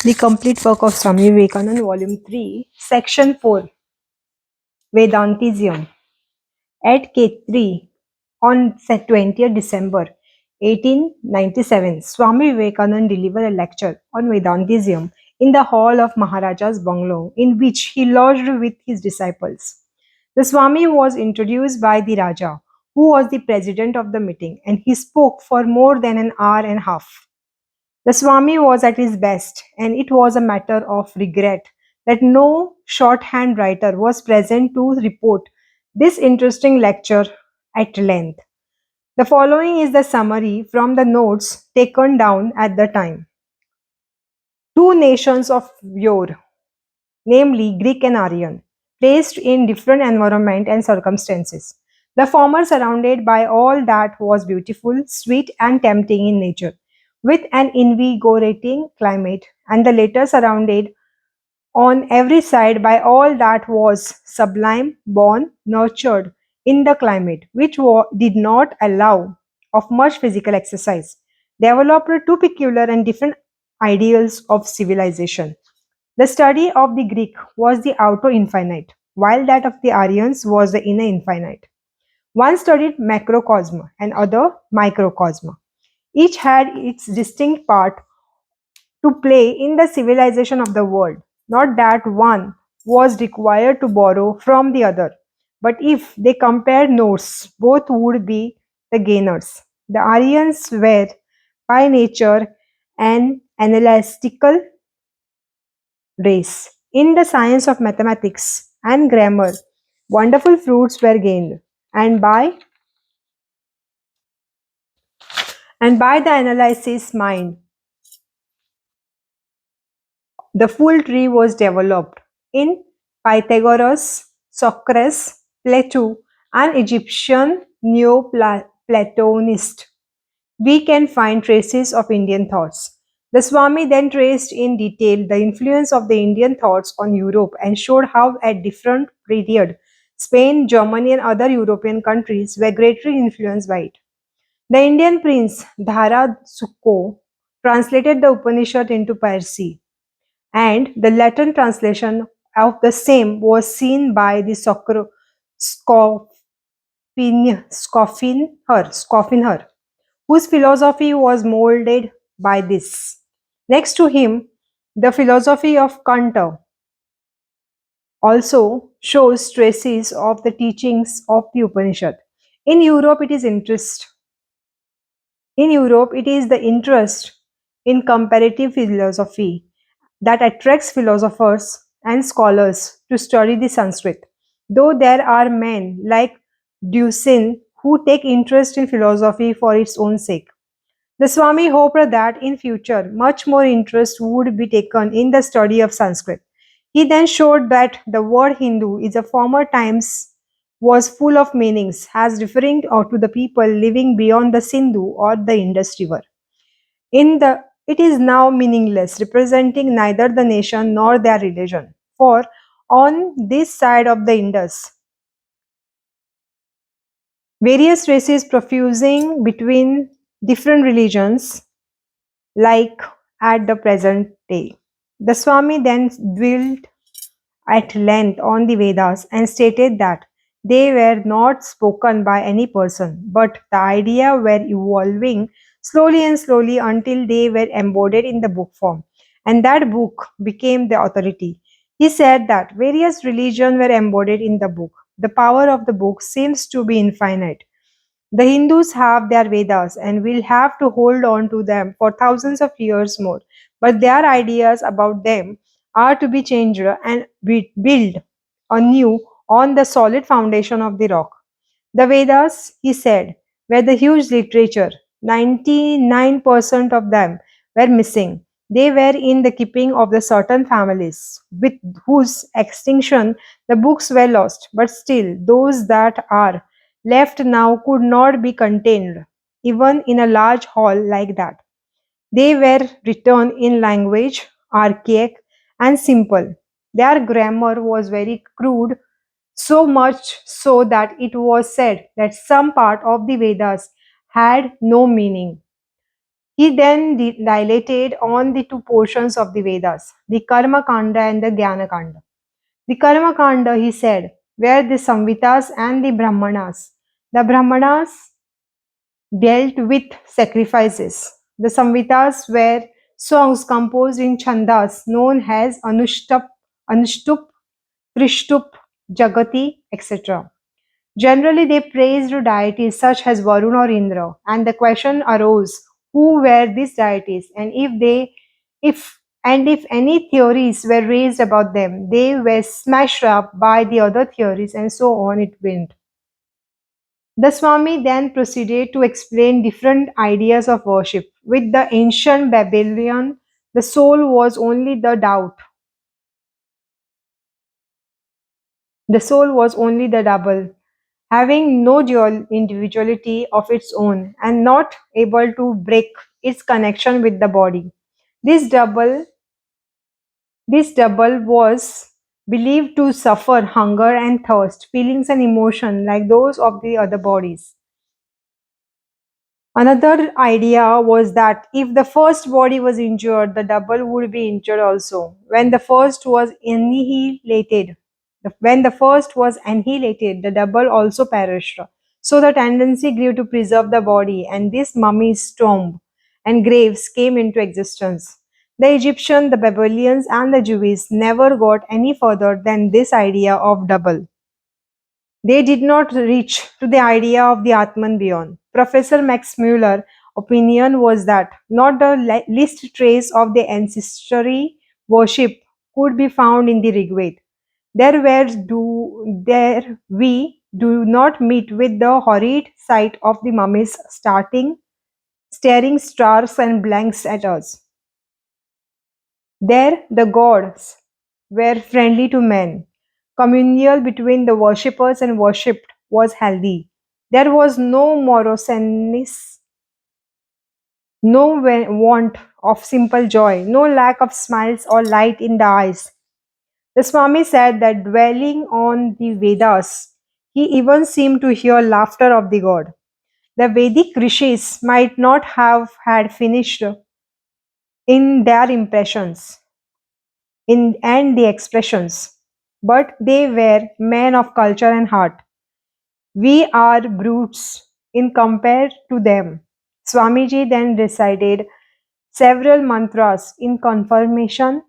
The complete work of Swami Vivekananda, Volume 3, Section 4, Vedantism, at K3 on 20th December 1897. Swami Vivekananda delivered a lecture on Vedantism in the hall of Maharaja's bungalow, in which he lodged with his disciples. The Swami was introduced by the Raja, who was the president of the meeting, and he spoke for more than an hour and a half. The Swami was at his best, and it was a matter of regret that no shorthand writer was present to report this interesting lecture at length. The following is the summary from the notes taken down at the time. Two nations of yore, namely Greek and Aryan, placed in different environment and circumstances. The former surrounded by all that was beautiful, sweet, and tempting in nature, with an invigorating climate, and the latter surrounded on every side by all that was sublime, born, nurtured in the climate, which did not allow of much physical exercise, developed two peculiar and different ideals of civilization. The study of the Greek was the outer infinite, while that of the Aryans was the inner infinite. One studied macrocosm and other microcosm. Each had its distinct part to play in the civilization of the world. Not that one was required to borrow from the other, but if they compared notes, both would be the gainers. The Aryans were by nature an analytical race. In the science of mathematics and grammar, wonderful fruits were gained, and by the analysis mind, the full tree was developed. In Pythagoras, Socrates, Plato, and Egyptian Neo-Platonist, we can find traces of Indian thoughts. The Swami then traced in detail the influence of the Indian thoughts on Europe and showed how at different periods Spain, Germany, and other European countries were greatly influenced by it. The Indian prince Dhara Sukho translated the Upanishad into Parsi, and the Latin translation of the same was seen by the Scoffinger, whose philosophy was molded by this. Next to him, the philosophy of Kant also shows traces of the teachings of the Upanishad. In Europe, it is interest. In Europe, it is the interest in comparative philosophy that attracts philosophers and scholars to study the Sanskrit. Though there are men like Dusin who take interest in philosophy for its own sake. The Swami hoped that in future much more interest would be taken in the study of Sanskrit. He then showed that the word Hindu in the former times was full of meanings as referring to the people living beyond the Sindhu or the Indus River. It is now meaningless, representing neither the nation nor their religion. For on this side of the Indus, various races profusing between different religions like at the present day. The Swami then dwelt at length on the Vedas and stated that they were not spoken by any person, but the idea were evolving slowly and slowly until they were embodied in the book form, and that book became the authority. He said that various religions were embodied in the book. The power of the book seems to be infinite. The Hindus have their Vedas and will have to hold on to them for thousands of years more, but their ideas about them are to be changed and built anew on the solid foundation of the rock. The Vedas, he said, were the huge literature. 99% of them were missing. They were in the keeping of the certain families, with whose extinction the books were lost. But still, those that are left now could not be contained, even in a large hall like that. They were written in language, archaic and simple. Their grammar was very crude, so much so that it was said that some part of the Vedas had no meaning. He then dilated on the two portions of the Vedas, the Karma Kanda and the Jnana Kanda. The Karma Kanda, he said, were the Samvitas and the Brahmanas. The Brahmanas dealt with sacrifices. The Samvitas were songs composed in chandas known as Anushtup, Trishtup, Jagati, etc. Generally, they praised deities such as Varun or Indra, and the question arose: who were these deities, and if any theories were raised about them, they were smashed up by the other theories, and so on it went. The Swami then proceeded to explain different ideas of worship. With the ancient Babylon, the soul was only the doubt. The soul was only the double, having no dual individuality of its own and not able to break its connection with the body. This double, this double was believed to suffer hunger and thirst, feelings and emotion like those of the other bodies. Another idea was that if the first body was injured, the double would be injured also. When the first was annihilated, the double also perished. So the tendency grew to preserve the body, and this mummy's tomb and graves came into existence. The Egyptian, the Babylonians, and the Jews never got any further than this idea of double. They did not reach to the idea of the Atman beyond. Professor Max Mueller's opinion was that not the least trace of the ancestry worship could be found in the Rig Veda. There we do not meet with the horrid sight of the mummies staring stars and blanks at us. There the gods were friendly to men. Communal between the worshippers and worshipped was healthy. There was no moroseness, no want of simple joy, no lack of smiles or light in the eyes. The Swami said that dwelling on the Vedas, he even seemed to hear laughter of the god. The Vedic rishis might not have had finished in their impressions in and the expressions, but they were men of culture and heart. We are brutes in compared to them. Swamiji then recited several mantras in confirmation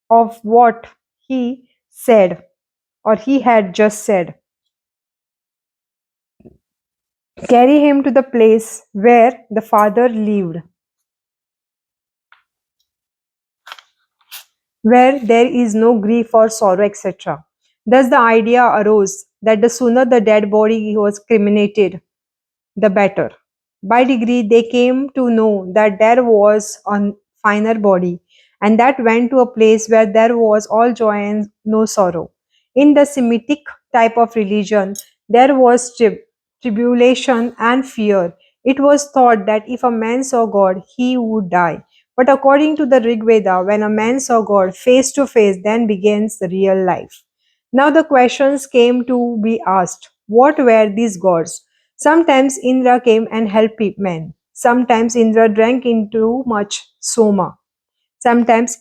of what he said or he had just said. Carry him to the place where the Father lived, where there is no grief or sorrow, etc. Thus, the idea arose that the sooner the dead body was cremated, the better. By degree, they came to know that there was a finer body, and that went to a place where there was all joy and no sorrow. In the Semitic type of religion, there was tribulation and fear. It was thought that if a man saw God, he would die. But according to the Rig Veda, when a man saw God face to face, then begins the real life. Now the questions came to be asked. What were these gods? Sometimes Indra came and helped men. Sometimes Indra drank in too much soma. Sometimes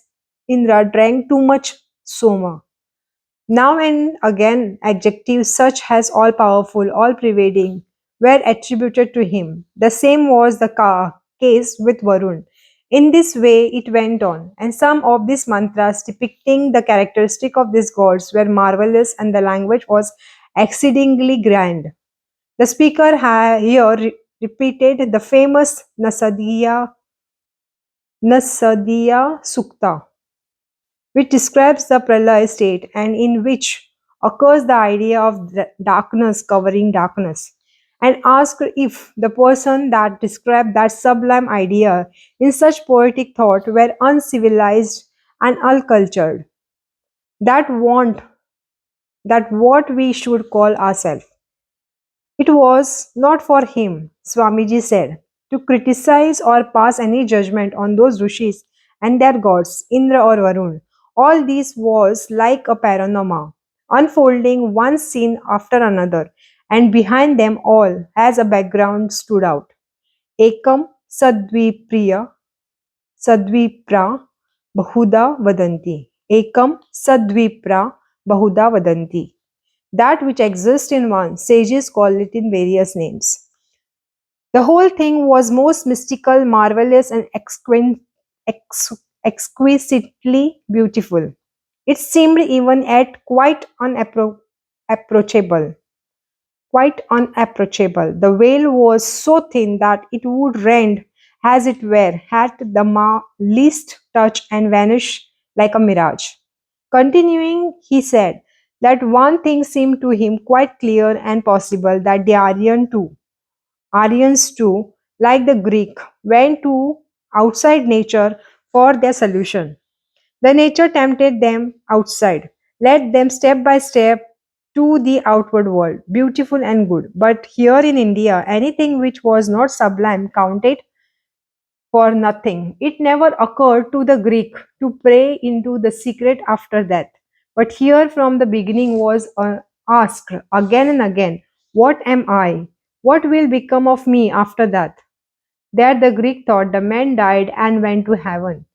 Indra drank too much soma. Now and again, adjectives such as all powerful, all pervading were attributed to him. The same was the case with Varun. In this way, it went on, and some of these mantras depicting the characteristic of these gods were marvelous, and the language was exceedingly grand. The speaker here repeated the famous Nasadiya Sukta, which describes the pralaya state and in which occurs the idea of darkness covering darkness, and asked if the person that described that sublime idea in such poetic thought were uncivilized and uncultured, that want that what we should call ourselves. It was not for him, Swamiji said, to criticize or pass any judgment on those rishis and their gods, Indra or Varun. All this was like a panorama, unfolding one scene after another, and behind them all, as a background, stood out Ekam, sadvipriya sadvipra bahuda vadanti. Ekam sadvipra bahuda vadanti. That which exists in one, sages call it in various names. The whole thing was most mystical, marvelous, and ex- exquisitely beautiful. It seemed even at quite approachable. Quite unapproachable. The veil was so thin that it would rend as it were at the least touch and vanish like a mirage. Continuing, he said that one thing seemed to him quite clear and possible, that the Aryans too, like the Greek, went to outside nature for their solution. The nature tempted them outside, led them step by step to the outward world, beautiful and good. But here in India, anything which was not sublime counted for nothing. It never occurred to the Greek to pray into the secret after death. But here from the beginning was asked again and again, what am I? What will become of me after that? There the Greek thought the man died and went to heaven.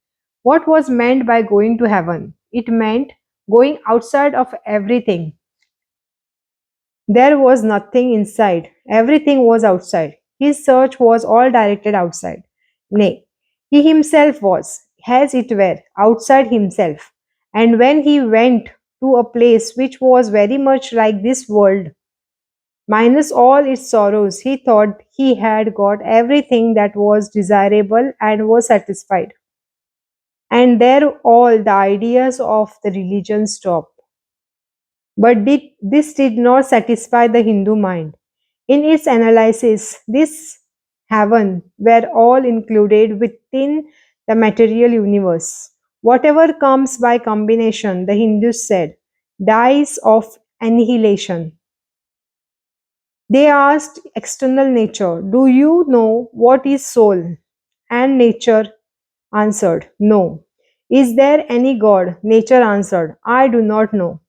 What was meant by going to heaven? It meant going outside of everything. There was nothing inside. Everything was outside. His search was all directed outside. Nay, he himself was, as it were, outside himself. And when he went to a place which was very much like this world, minus all its sorrows, he thought he had got everything that was desirable and was satisfied. And there all the ideas of the religion stopped. But this did not satisfy the Hindu mind. In its analysis, this heaven were all included within the material universe. Whatever comes by combination, the Hindus said, dies of annihilation. They asked external nature, do you know what is soul? And nature answered, no. Is there any God? Nature answered, I do not know.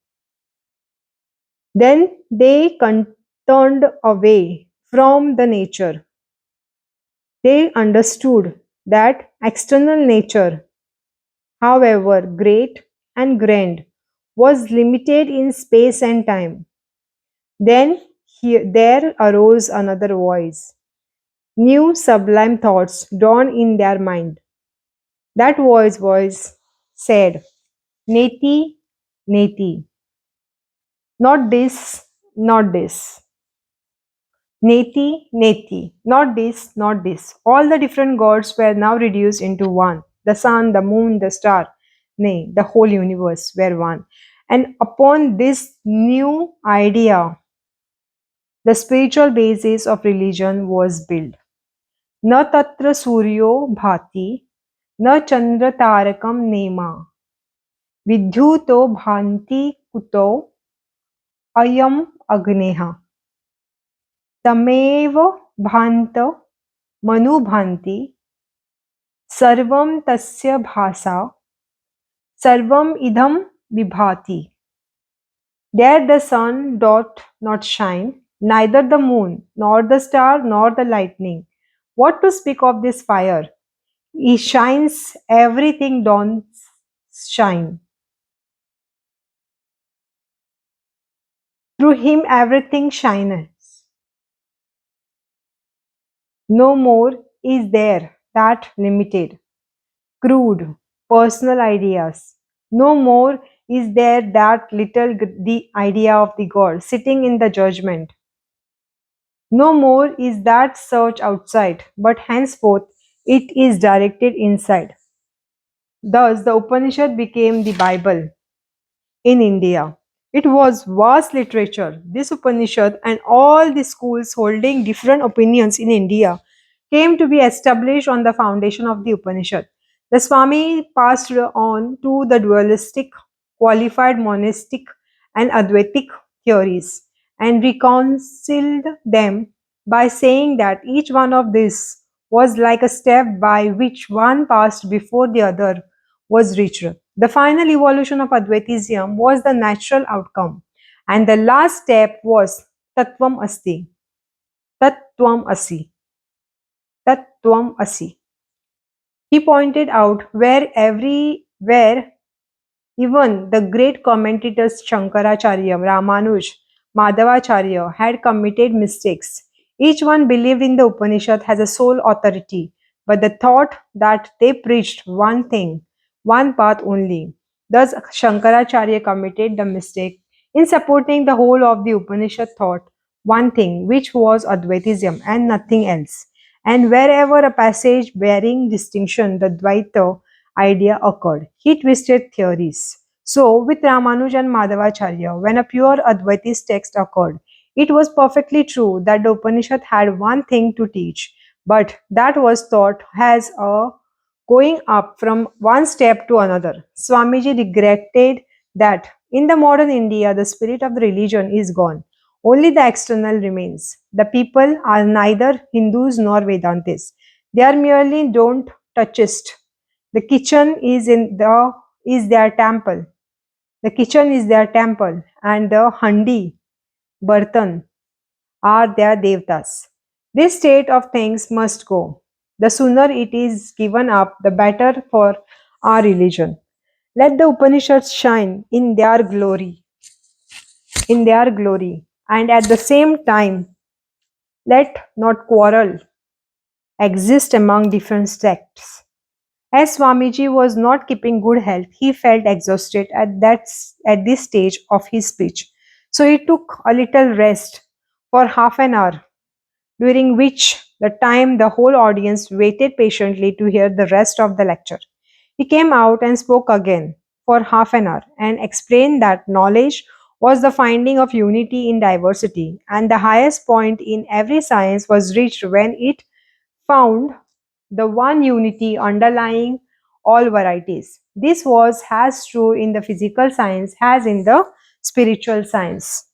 Then they turned away from the nature. They understood that external nature, however great and grand, was limited in space and time. Then there arose another voice. New sublime thoughts dawned in their mind. That voice said, Neti, Neti, not this, not this. Neti, Neti, not this, not this. All the different gods were now reduced into one. The sun, the moon, the star, nay, the whole universe were one. And upon this new idea, the spiritual basis of religion was built. न तत्र सूर्यो भाति न चंद्र तारकम नेमा विद्युतो भान्ति कुतो अयम अग्नेः तमेव भान्त मनुभान्ति सर्वं तस्य भासा सर्वम idam vibhati. There the sun doth not shine, neither the moon, nor the star, nor the lightning. What to speak of this fire? He shines, everything doth shine. Through him everything shineth. No more is there that limited, crude, personal ideas. No more is there that little the idea of the God sitting in the judgment. No more is that search outside, but henceforth it is directed inside. Thus, the Upanishad became the Bible in India. It was vast literature. This Upanishad and all the schools holding different opinions in India came to be established on the foundation of the Upanishad. The Swami passed on to the dualistic, qualified monastic, and Advaitic theories and reconciled them by saying that each one of these was like a step by which one passed before the other was reached. The final evolution of Advaitism was the natural outcome, and the last step was Tattvam Asti. Tattvam Asi. Tattvam Asi. He pointed out where even the great commentators Shankaracharya, Ramanuj, Madhavacharya had committed mistakes. Each one believed in the Upanishad as a sole authority, but the thought that they preached one thing, one path only. Thus, Shankaracharya committed the mistake in supporting the whole of the Upanishad thought, one thing, which was Advaitism and nothing else. And wherever a passage bearing distinction, the Dvaita idea occurred. He twisted theories. So, with Ramanuj and Madhavacharya, when a pure Advaitist text occurred, it was perfectly true that the Upanishad had one thing to teach, but that was taught as a going up from one step to another. Swamiji regretted that in the modern India, the spirit of the religion is gone. Only the external remains. The people are neither Hindus nor Vedantists. They are merely don't touchist. The kitchen is their temple. The kitchen is their temple, and the handi, bartan, are their devtas. This state of things must go. The sooner it is given up, the better for our religion. Let the Upanishads shine in their glory, and at the same time, let not quarrel exist among different sects. As Swamiji was not keeping good health, he felt exhausted at this stage of his speech. So he took a little rest for half an hour, during which the time the whole audience waited patiently to hear the rest of the lecture. He came out and spoke again for half an hour and explained that knowledge was the finding of unity in diversity, and the highest point in every science was reached when it found the one unity underlying all varieties. This was as true in the physical science as in the spiritual science.